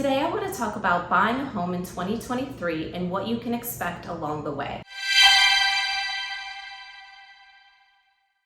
Today I want to talk about buying a home in 2023 and what you can expect along the way.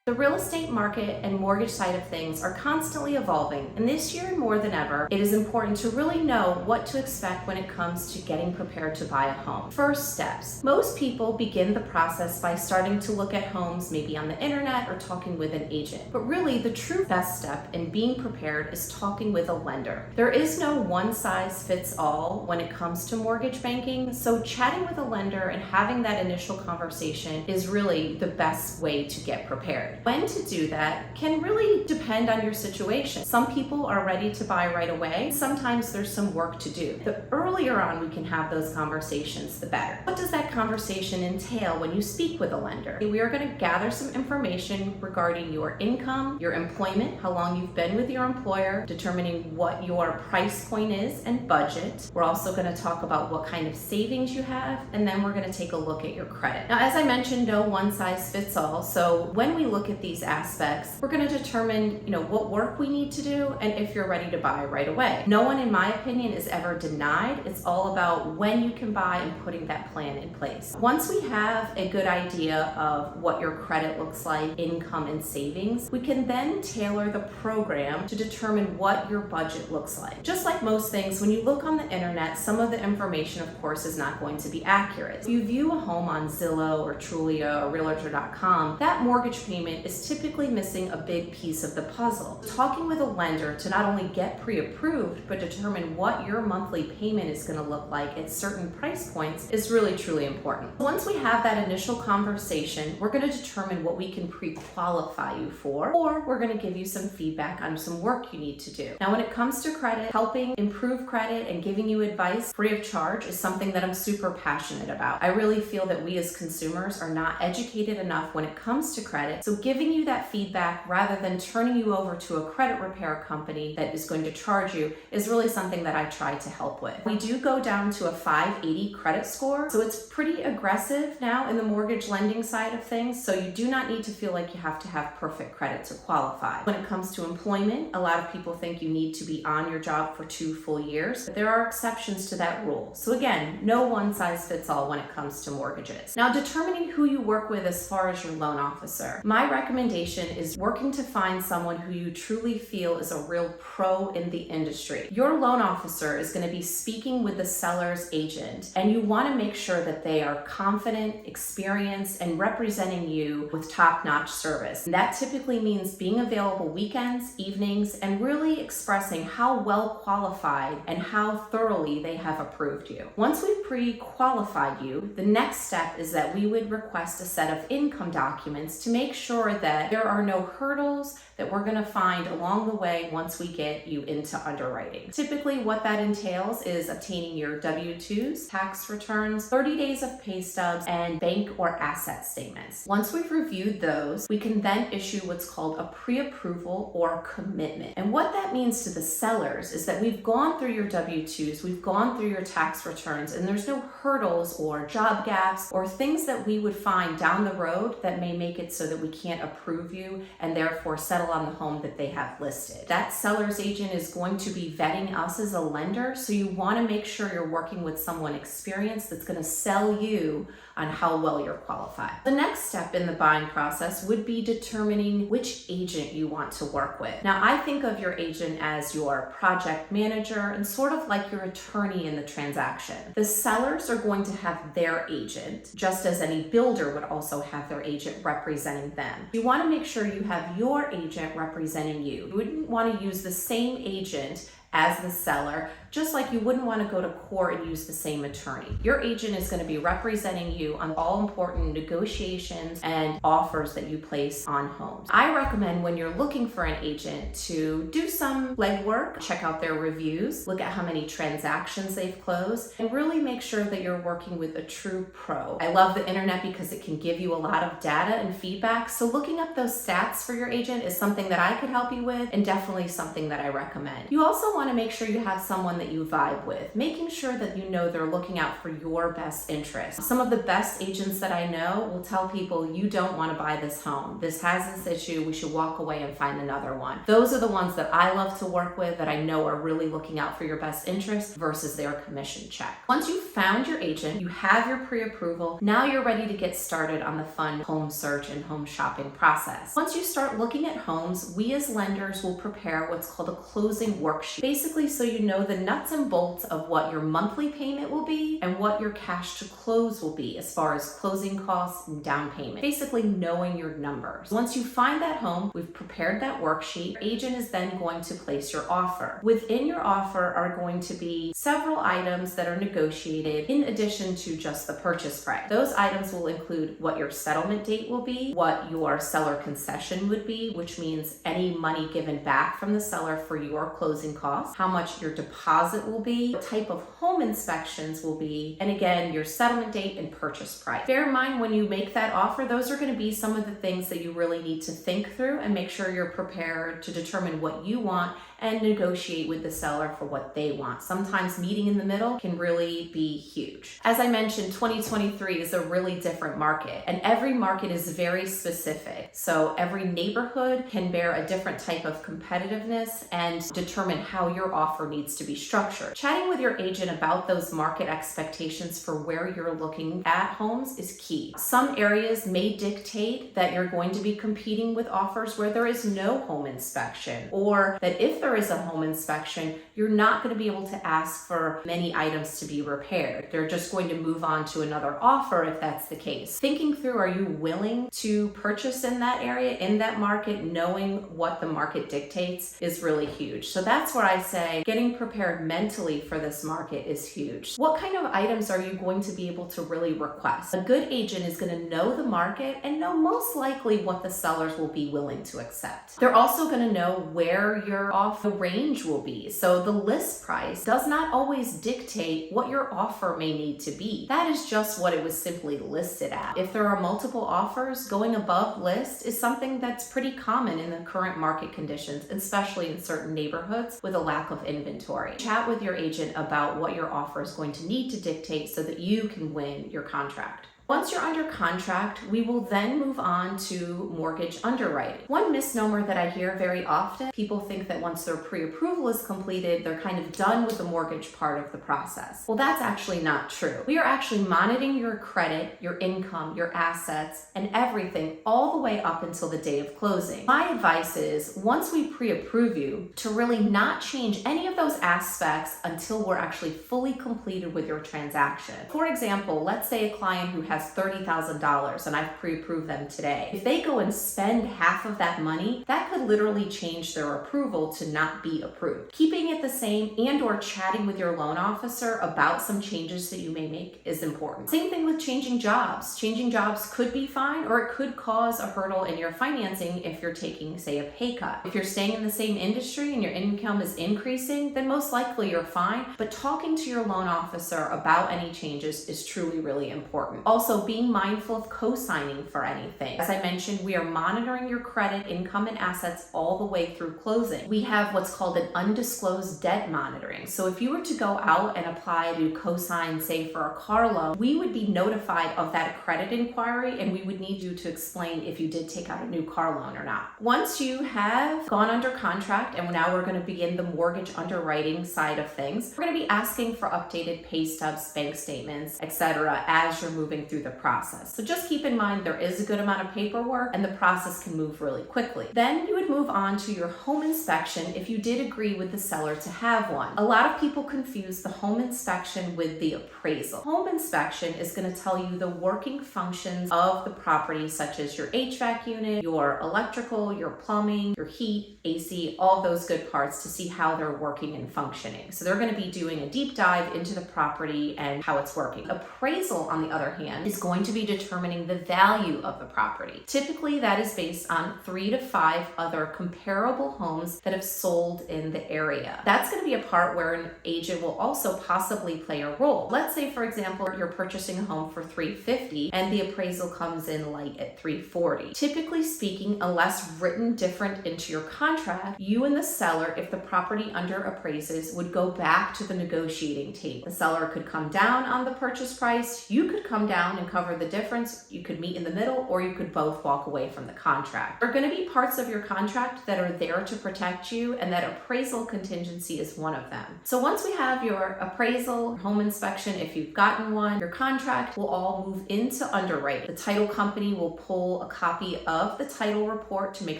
The real estate market and mortgage side of things are constantly evolving, and this year more than ever, it is important to really know what to expect when it comes to getting prepared to buy a home. First steps. Most people begin the process by starting to look at homes maybe on the internet or talking with an agent. But really, the true best step in being prepared is talking with a lender. There is no one size fits all when it comes to mortgage banking, so chatting with a lender and having that initial conversation is really the best way to get prepared. When to do that can really depend on your situation. Some people are ready to buy right away. Sometimes there's some work to do. The earlier on we can have those conversations, the better. What does that conversation entail when you speak with a lender? We are going to gather some information regarding your income, your employment, how long you've been with your employer, determining what your price point is and budget. We're also going to talk about what kind of savings you have, and then we're going to take a look at your credit. Now, as I mentioned, no one size fits all. So when we look at these aspects, we're going to determine, what work we need to do and if you're ready to buy right away. No one, in my opinion, is ever denied. It's all about when you can buy and putting that plan in place. Once we have a good idea of what your credit looks like, income and savings, we can then tailor the program to determine what your budget looks like. Just like most things, when you look on the internet, some of the information, of course, is not going to be accurate. If you view a home on Zillow or Trulia or Realtor.com, that mortgage payment is typically missing a big piece of the puzzle. Talking with a lender to not only get pre-approved, but determine what your monthly payment is going to look like at certain price points is really, truly important. Once we have that initial conversation, we're going to determine what we can pre-qualify you for, or we're going to give you some feedback on some work you need to do. Now, when it comes to credit, helping improve credit and giving you advice free of charge is something that I'm super passionate about. I really feel that we as consumers are not educated enough when it comes to credit, so giving you that feedback rather than turning you over to a credit repair company that is going to charge you is really something that I try to help with. We do go down to a 580 credit score, so it's pretty aggressive now in the mortgage lending side of things, so you do not need to feel like you have to have perfect credit to qualify. When it comes to employment, a lot of people think you need to be on your job for 2 full years, but there are exceptions to that rule. So again, no one size fits all when it comes to mortgages. Now, determining who you work with as far as your loan officer. My recommendation is working to find someone who you truly feel is a real pro in the industry. Your loan officer is going to be speaking with the seller's agent, and you want to make sure that they are confident, experienced, and representing you with top-notch service. And that typically means being available weekends, evenings, and really expressing how well qualified and how thoroughly they have approved you. Once we've pre-qualified you, the next step is that we would request a set of income documents to make sure that there are no hurdles that we're going to find along the way once we get you into underwriting. Typically, what that entails is obtaining your W-2s, tax returns, 30 days of pay stubs, and bank or asset statements. Once we've reviewed those, we can then issue what's called a pre-approval or commitment. And what that means to the sellers is that we've gone through your W-2s, we've gone through your tax returns, and there's no hurdles or job gaps or things that we would find down the road that may make it so that we can't approve you and therefore settle on the home that they have listed. That seller's agent is going to be vetting us as a lender, so you want to make sure you're working with someone experienced that's going to sell you on how well you're qualified. The next step in the buying process would be determining which agent you want to work with. Now, I think of your agent as your project manager and sort of like your attorney in the transaction. The sellers are going to have their agent, just as any builder would also have their agent representing them. You want to make sure you have your agent representing you. You wouldn't want to use the same agent as the seller, just like you wouldn't want to go to court and use the same attorney. Your agent is going to be representing you on all important negotiations and offers that you place on homes. I recommend when you're looking for an agent to do some legwork, check out their reviews, look at how many transactions they've closed, and really make sure that you're working with a true pro. I love the internet because it can give you a lot of data and feedback, so looking up those stats for your agent is something that I could help you with and definitely something that I recommend. You also want to make sure you have someone that that you vibe with, making sure that you know they're looking out for your best interest. Some of the best agents that I know will tell people, you don't want to buy this home. This has this issue. We should walk away and find another one. Those are the ones that I love to work with that I know are really looking out for your best interest versus their commission check. Once you've found your agent, you have your pre-approval, now you're ready to get started on the fun home search and home shopping process. Once you start looking at homes, we as lenders will prepare what's called a closing worksheet. Basically, so you know the nuts and bolts of what your monthly payment will be and what your cash to close will be as far as closing costs and down payment. Basically knowing your numbers. Once you find that home, we've prepared that worksheet. Your agent is then going to place your offer. Within your offer are going to be several items that are negotiated in addition to just the purchase price. Those items will include what your settlement date will be, what your seller concession would be, which means any money given back from the seller for your closing costs, how much your deposit will be, what type of home inspections will be, and again, your settlement date and purchase price. Bear in mind when you make that offer, those are going to be some of the things that you really need to think through and make sure you're prepared to determine what you want and negotiate with the seller for what they want. Sometimes meeting in the middle can really be huge. As I mentioned, 2023 is a really different market, and every market is very specific. So every neighborhood can bear a different type of competitiveness and determine how your offer needs to be structured. Chatting with your agent about those market expectations for where you're looking at homes is key. Some areas may dictate that you're going to be competing with offers where there is no home inspection, or that if there is a home inspection, you're not going to be able to ask for many items to be repaired. They're just going to move on to another offer if that's the case. Thinking through, are you willing to purchase in that area, in that market, knowing what the market dictates is really huge. So that's where I say getting prepared mentally for this market is huge. What kind of items are you going to be able to really request? A good agent is going to know the market and know most likely what the sellers will be willing to accept. They're also going to know where your offer range will be. So the list price does not always dictate what your offer may need to be. That is just what it was simply listed at. If there are multiple offers, going above list is something that's pretty common in the current market conditions, especially in certain neighborhoods with a lack of inventory. Chat with your agent about what your offer is going to need to dictate so that you can win your contract. Once you're under contract, we will then move on to mortgage underwriting. One misnomer that I hear very often, people think that once their pre-approval is completed, they're kind of done with the mortgage part of the process. Well, that's actually not true. We are actually monitoring your credit, your income, your assets, and everything all the way up until the day of closing. My advice is, once we pre-approve you, to really not change any of those aspects until we're actually fully completed with your transaction. For example, let's say a client who has $30,000 and I've pre-approved them today. If they go and spend half of that money, that could literally change their approval to not be approved. Keeping it the same and or chatting with your loan officer about some changes that you may make is important. Same thing with changing jobs. Changing jobs could be fine, or it could cause a hurdle in your financing if you're taking, say, a pay cut. If you're staying in the same industry and your income is increasing, then most likely you're fine, but talking to your loan officer about any changes is truly really important. Also, being mindful of co-signing for anything. As I mentioned, we are monitoring your credit, income, and assets all the way through closing. We have what's called an undisclosed debt monitoring. So if you were to go out and apply to co-sign, say, for a car loan, we would be notified of that credit inquiry, and we would need you to explain if you did take out a new car loan or not. Once you have gone under contract, and now we're going to begin the mortgage underwriting side of things, we're going to be asking for updated pay stubs, bank statements, etc. as you're moving through the process. So just keep in mind there is a good amount of paperwork and the process can move really quickly. Then you would move on to your home inspection if you did agree with the seller to have one. A lot of people confuse the home inspection with the appraisal. Home inspection is going to tell you the working functions of the property, such as your HVAC unit, your electrical, your plumbing, your heat, AC, all those good parts, to see how they're working and functioning. So they're going to be doing a deep dive into the property and how it's working. Appraisal, on the other hand, is going to be determining the value of the property. Typically, that is based on 3 to 5 other comparable homes that have sold in the area. That's going to be a part where an agent will also possibly play a role. Let's say, for example, you're purchasing a home for $350 and the appraisal comes in light at $340. Typically speaking, unless written different into your contract, you and the seller, if the property under appraises, would go back to the negotiating table. The seller could come down on the purchase price, you could come down and cover the difference, you could meet in the middle, or you could both walk away from the contract. There are going to be parts of your contract that are there to protect you, and that appraisal contingency is one of them. So once we have your appraisal, home inspection, if you've gotten one, your contract will all move into underwriting. The title company will pull a copy of the title report to make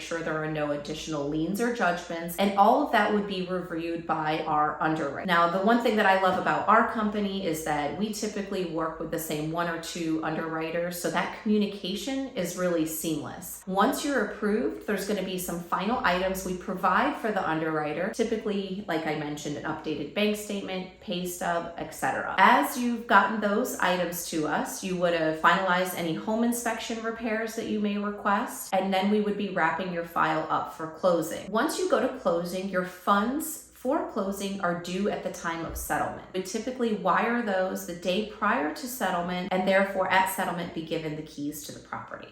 sure there are no additional liens or judgments, and all of that would be reviewed by our underwriter. Now, the one thing that I love about our company is that we typically work with the same 1 or 2 underwriters, so that communication is really seamless. Once you're approved, there's going to be some final items we provide for the underwriter, typically, like I mentioned, an updated bank statement, pay stub, etc. As you've gotten those items to us, you would have finalized any home inspection repairs that you may request, and then we would be wrapping your file up for closing. Once you go to closing, your funds for closing are due at the time of settlement. We typically wire those the day prior to settlement, and therefore at settlement be given the keys to the property.